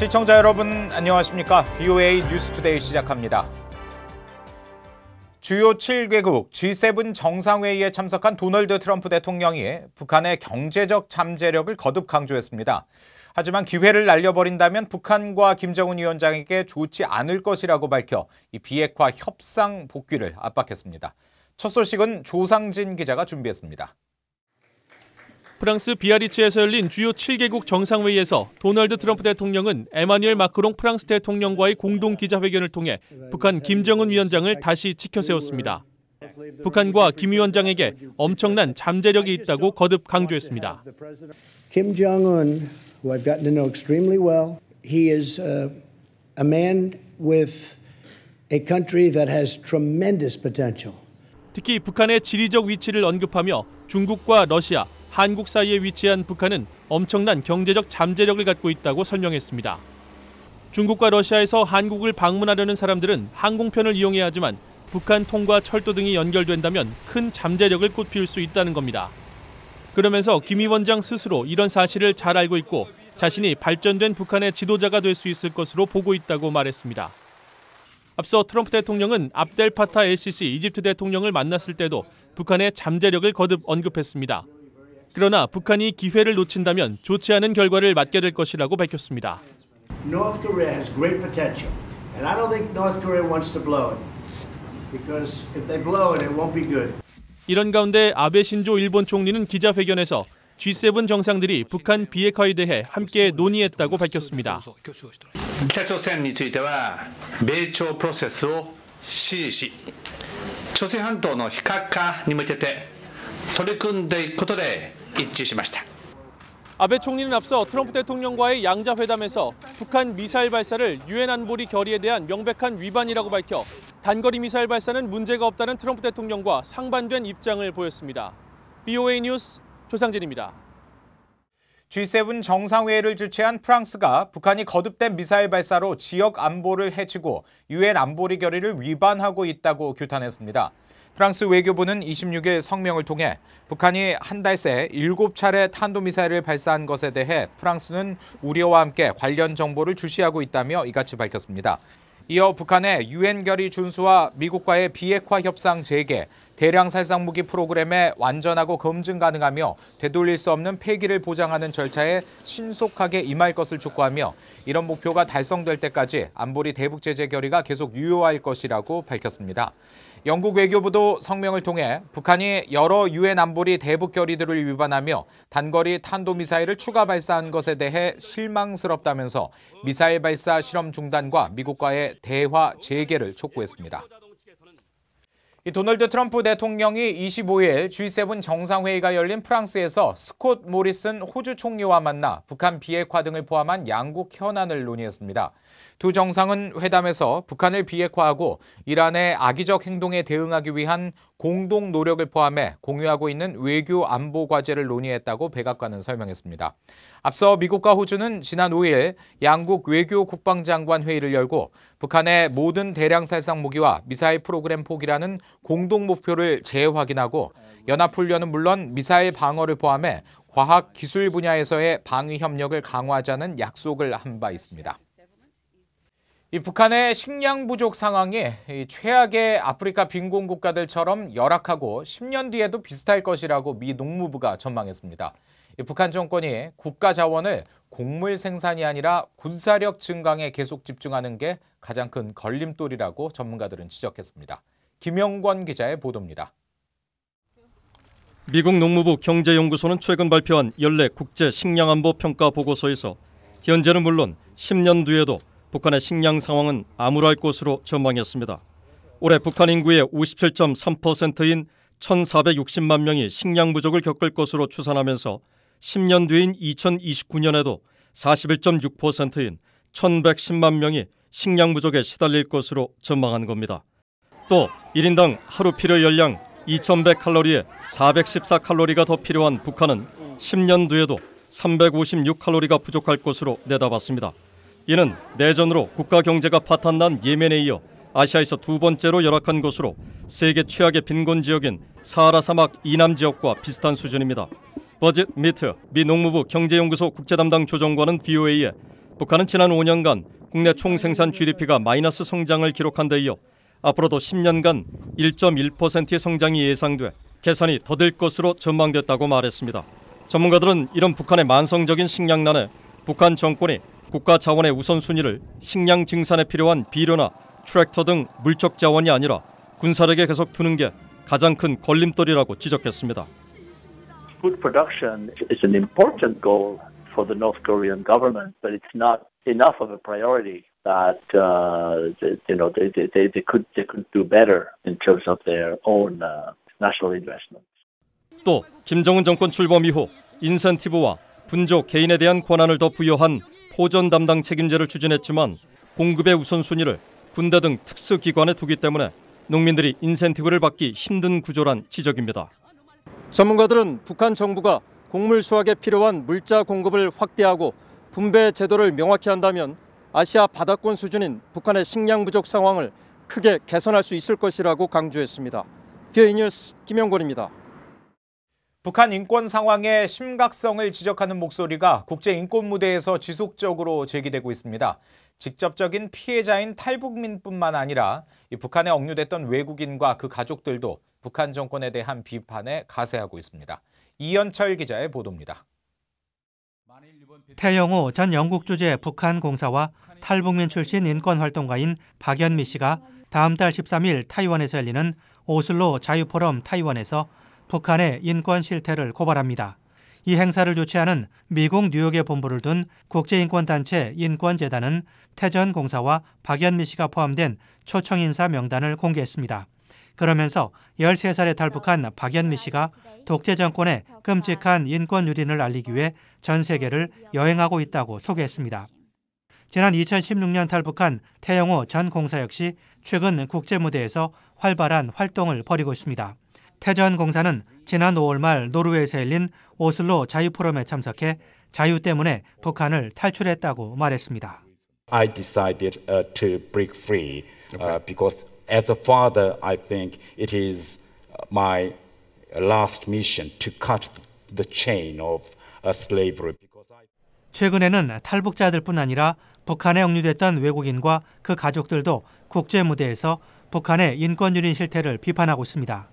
시청자 여러분 안녕하십니까? BOA 뉴스투데이 시작합니다. 주요 7개국 G7 정상회의에 참석한 도널드 트럼프 대통령이 북한의 경제적 잠재력을 거듭 강조했습니다. 하지만 기회를 날려버린다면 북한과 김정은 위원장에게 좋지 않을 것이라고 밝혀 이 비핵화 협상 복귀를 압박했습니다. 첫 소식은 조상진 기자가 준비했습니다. 프랑스 비아리츠에서 열린 주요 7개국 정상회의에서 도널드 트럼프 대통령은 에마뉘엘 마크롱 프랑스 대통령과의 공동 기자회견을 통해 북한 김정은 위원장을 다시 치켜세웠습니다. 북한과 김 위원장에게 엄청난 잠재력이 있다고 거듭 강조했습니다. Kim Jong-un, who I've gotten to know extremely well, he is a man with a country that has tremendous potential. 특히 북한의 지리적 위치를 언급하며 중국과 러시아, 한국 사이에 위치한 북한은 엄청난 경제적 잠재력을 갖고 있다고 설명했습니다. 중국과 러시아에서 한국을 방문하려는 사람들은 항공편을 이용해야 하지만 북한 통과 철도 등이 연결된다면 큰 잠재력을 꽃피울 수 있다는 겁니다. 그러면서 김 위원장 스스로 이런 사실을 잘 알고 있고 자신이 발전된 북한의 지도자가 될 수 있을 것으로 보고 있다고 말했습니다. 앞서 트럼프 대통령은 압델 파타 엘시시 이집트 대통령을 만났을 때도 북한의 잠재력을 거듭 언급했습니다. 그러나 북한이 기회를 놓친다면 좋지 않은 결과를 맞게 될 것이라고 밝혔습니다. North Korea has great potential, and I don't think North Korea wants to blow it, because if they blow it, it won't be good. 이런 가운데 아베 신조 일본 총리는 기자회견에서 G7 정상들이 북한 비핵화에 대해 함께 논의했다고 밝혔습니다. 北朝鮮については米朝プロセスを支持し、朝鮮半島の非核化に向けて取り組んでいくことで一致しました。 아베 총리는 앞서 트럼프 대통령과의 양자 회담에서 북한 미사일 발사를 유엔 안보리 결의에 대한 명백한 위반이라고 밝혀 단거리 미사일 발사는 문제가 없다는 트럼프 대통령과 상반된 입장을 보였습니다. BOA 뉴스 조상진입니다. G7 정상회의를 주최한 프랑스가 북한이 거듭된 미사일 발사로 지역 안보를 해치고 유엔 안보리 결의를 위반하고 있다고 규탄했습니다. 프랑스 외교부는 26일 성명을 통해 북한이 한 달 새 7차례 탄도미사일을 발사한 것에 대해 프랑스는 우려와 함께 관련 정보를 주시하고 있다며 이같이 밝혔습니다. 이어 북한의 유엔 결의 준수와 미국과의 비핵화 협상 재개, 대량 살상 무기 프로그램에 완전하고 검증 가능하며 되돌릴 수 없는 폐기를 보장하는 절차에 신속하게 임할 것을 촉구하며 이런 목표가 달성될 때까지 안보리 대북 제재 결의가 계속 유효할 것이라고 밝혔습니다. 영국 외교부도 성명을 통해 북한이 여러 유엔 안보리 대북 결의들을 위반하며 단거리 탄도미사일을 추가 발사한 것에 대해 실망스럽다면서 미사일 발사 실험 중단과 미국과의 대화 재개를 촉구했습니다. 도널드 트럼프 대통령이 25일 G7 정상회의가 열린 프랑스에서 스콧 모리슨 호주 총리와 만나 북한 비핵화 등을 포함한 양국 현안을 논의했습니다. 두 정상은 회담에서 북한을 비핵화하고 이란의 악의적 행동에 대응하기 위한 공동 노력을 포함해 공유하고 있는 외교 안보 과제를 논의했다고 백악관은 설명했습니다. 앞서 미국과 호주는 지난 5일 양국 외교 국방장관 회의를 열고 북한의 모든 대량 살상 무기와 미사일 프로그램 포기라는 공동 목표를 재확인하고 연합훈련은 물론 미사일 방어를 포함해 과학 기술 분야에서의 방위 협력을 강화하자는 약속을 한 바 있습니다. 이 북한의 식량 부족 상황이 최악의 아프리카 빈곤 국가들처럼 열악하고 10년 뒤에도 비슷할 것이라고 미 농무부가 전망했습니다. 북한 정권이 국가 자원을 곡물 생산이 아니라 군사력 증강에 계속 집중하는 게 가장 큰 걸림돌이라고 전문가들은 지적했습니다. 김영권 기자의 보도입니다. 미국 농무부 경제연구소는 최근 발표한 연례 국제 식량안보 평가 보고서에서 현재는 물론 10년 뒤에도 북한의 식량 상황은 암울할 것으로 전망했습니다. 올해 북한 인구의 57.3%인 1,460만 명이 식량 부족을 겪을 것으로 추산하면서 10년 뒤인 2029년에도 41.6%인 1,110만 명이 식량 부족에 시달릴 것으로 전망한 겁니다. 또 1인당 하루 필요 열량 2,100칼로리에 414칼로리가 더 필요한 북한은 10년 뒤에도 356칼로리가 부족할 것으로 내다봤습니다. 이는 내전으로 국가 경제가 파탄난 예멘에 이어 아시아에서 두 번째로 열악한 곳으로 세계 최악의 빈곤 지역인 사하라 사막 이남 지역과 비슷한 수준입니다. 버짓 미트 미 농무부 경제연구소 국제담당 조정관은 BOA에 북한은 지난 5년간 국내 총생산 GDP가 마이너스 성장을 기록한 데 이어 앞으로도 10년간 1.1%의 성장이 예상돼 개선이 더딜 것으로 전망됐다고 말했습니다. 전문가들은 이런 북한의 만성적인 식량난에 북한 정권이 국가 자원의 우선순위를 식량 증산에 필요한 비료나 트랙터 등 물적 자원이 아니라 군사력에 계속 두는 게 가장 큰 걸림돌이라고 지적했습니다. Food production is an important goal for the North Korean government, but it's not enough of a priority that they could do better in terms of their own national investment. 또 김정은 정권 출범 이후 인센티브와 분조 개인에 대한 권한을 더 부여한 포전 담당 책임제를 추진했지만 공급의 우선순위를 군대 등 특수기관에 두기 때문에 농민들이 인센티브를 받기 힘든 구조란 지적입니다. 전문가들은 북한 정부가 곡물 수확에 필요한 물자 공급을 확대하고 분배 제도를 명확히 한다면 아시아 바다권 수준인 북한의 식량 부족 상황을 크게 개선할 수 있을 것이라고 강조했습니다. VOA 뉴스 김영권입니다. 북한 인권 상황의 심각성을 지적하는 목소리가 국제인권 무대에서 지속적으로 제기되고 있습니다. 직접적인 피해자인 탈북민뿐만 아니라 북한에 억류됐던 외국인과 그 가족들도 북한 정권에 대한 비판에 가세하고 있습니다. 이현철 기자의 보도입니다. 태영호 전 영국 주재 북한 공사와 탈북민 출신 인권활동가인 박연미 씨가 다음 달 13일 타이완에서 열리는 오슬로 자유포럼 타이완에서 북한의 인권 실태를 고발합니다. 이 행사를 주최하는 미국 뉴욕에 본부를 둔 국제인권단체 인권재단은 태전 공사와 박연미 씨가 포함된 초청 인사 명단을 공개했습니다. 그러면서 13살에 탈북한 박연미 씨가 독재 정권의 끔찍한 인권 유린을 알리기 위해 전 세계를 여행하고 있다고 소개했습니다. 지난 2016년 탈북한 태영호 전 공사 역시 최근 국제 무대에서 활발한 활동을 벌이고 있습니다. 태 전 공사는 지난 5월 말 노르웨이에서 열린 오슬로 자유포럼에 참석해 자유 때문에 북한을 탈출했다고 말했습니다. I decided to break free because as a father, I think it is my last mission to cut the chain of slavery. 최근에는 탈북자들뿐 아니라 북한에 억류됐던 외국인과 그 가족들도 국제 무대에서 북한의 인권 유린 실태를 비판하고 있습니다.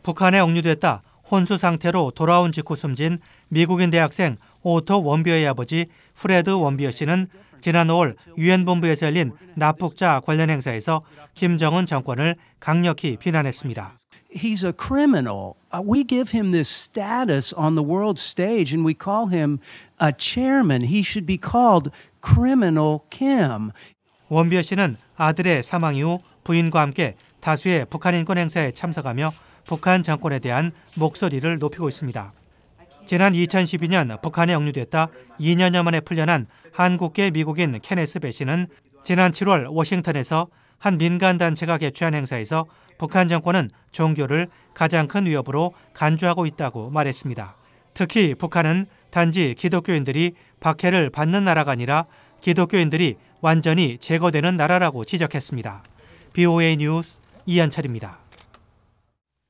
북한에 억류됐다 혼수 상태로 돌아온 직후 숨진 미국인 대학생 오토 원비어의 아버지 프레드 원비어 씨는 지난 5월 유엔 본부에서 열린 납북자 관련 행사에서 김정은 정권을 강력히 비난했습니다. He's a criminal. We give him this status on the world stage and we call him a chairman. He should be called Criminal Kim. 원비어 씨는 아들의 사망 이후 부인과 함께 다수의 북한 인권 행사에 참석하며 북한 정권에 대한 목소리를 높이고 있습니다. 지난 2012년 북한에 억류됐다 2년여 만에 풀려난 한국계 미국인 케네스 배 씨는 지난 7월 워싱턴에서 한 민간단체가 개최한 행사에서 북한 정권은 종교를 가장 큰 위협으로 간주하고 있다고 말했습니다. 특히 북한은 단지 기독교인들이 박해를 받는 나라가 아니라 기독교인들이 완전히 제거되는 나라라고 지적했습니다. VOA 뉴스 이현철입니다.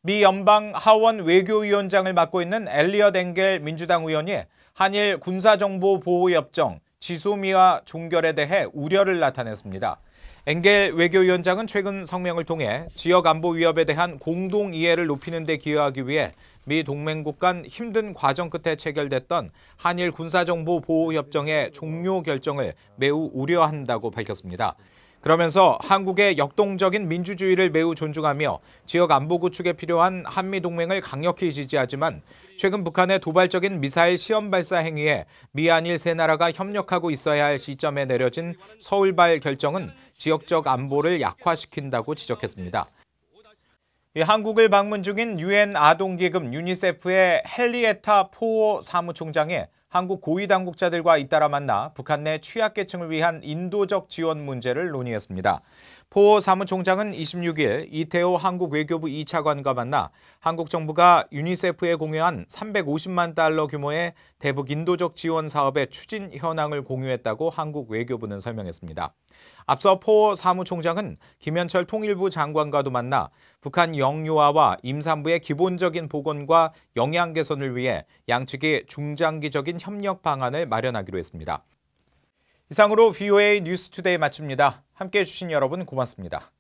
미 연방 하원 외교위원장을 맡고 있는 엘리엇 엥겔 민주당 의원이 한일 군사정보보호협정 지소미아 종결에 대해 우려를 나타냈습니다. 엥겔 외교위원장은 최근 성명을 통해 지역 안보 위협에 대한 공동 이해를 높이는 데 기여하기 위해 미 동맹국 간 힘든 과정 끝에 체결됐던 한일 군사정보보호협정의 종료 결정을 매우 우려한다고 밝혔습니다. 그러면서 한국의 역동적인 민주주의를 매우 존중하며 지역 안보 구축에 필요한 한미 동맹을 강력히 지지하지만 최근 북한의 도발적인 미사일 시험 발사 행위에 미한일 세 나라가 협력하고 있어야 할 시점에 내려진 서울발 결정은 지역적 안보를 약화시킨다고 지적했습니다. 한국을 방문 중인 유엔 아동기금 유니세프의 헨리에타 포어 사무총장이 한국 고위 당국자들과 잇따라 만나 북한 내 취약계층을 위한 인도적 지원 문제를 논의했습니다. 포 사무총장은 26일 이태호 한국 외교부 2차관과 만나 한국 정부가 유니세프에 공유한 350만 달러 규모의 대북 인도적 지원 사업의 추진 현황을 공유했다고 한국 외교부는 설명했습니다. 앞서 포 사무총장은 김현철 통일부 장관과도 만나 북한 영유아와 임산부의 기본적인 보건과 영양 개선을 위해 양측이 중장기적인 협력 방안을 마련하기로 했습니다. 이상으로 VOA 뉴스투데이 마칩니다. 함께해 주신 여러분 고맙습니다.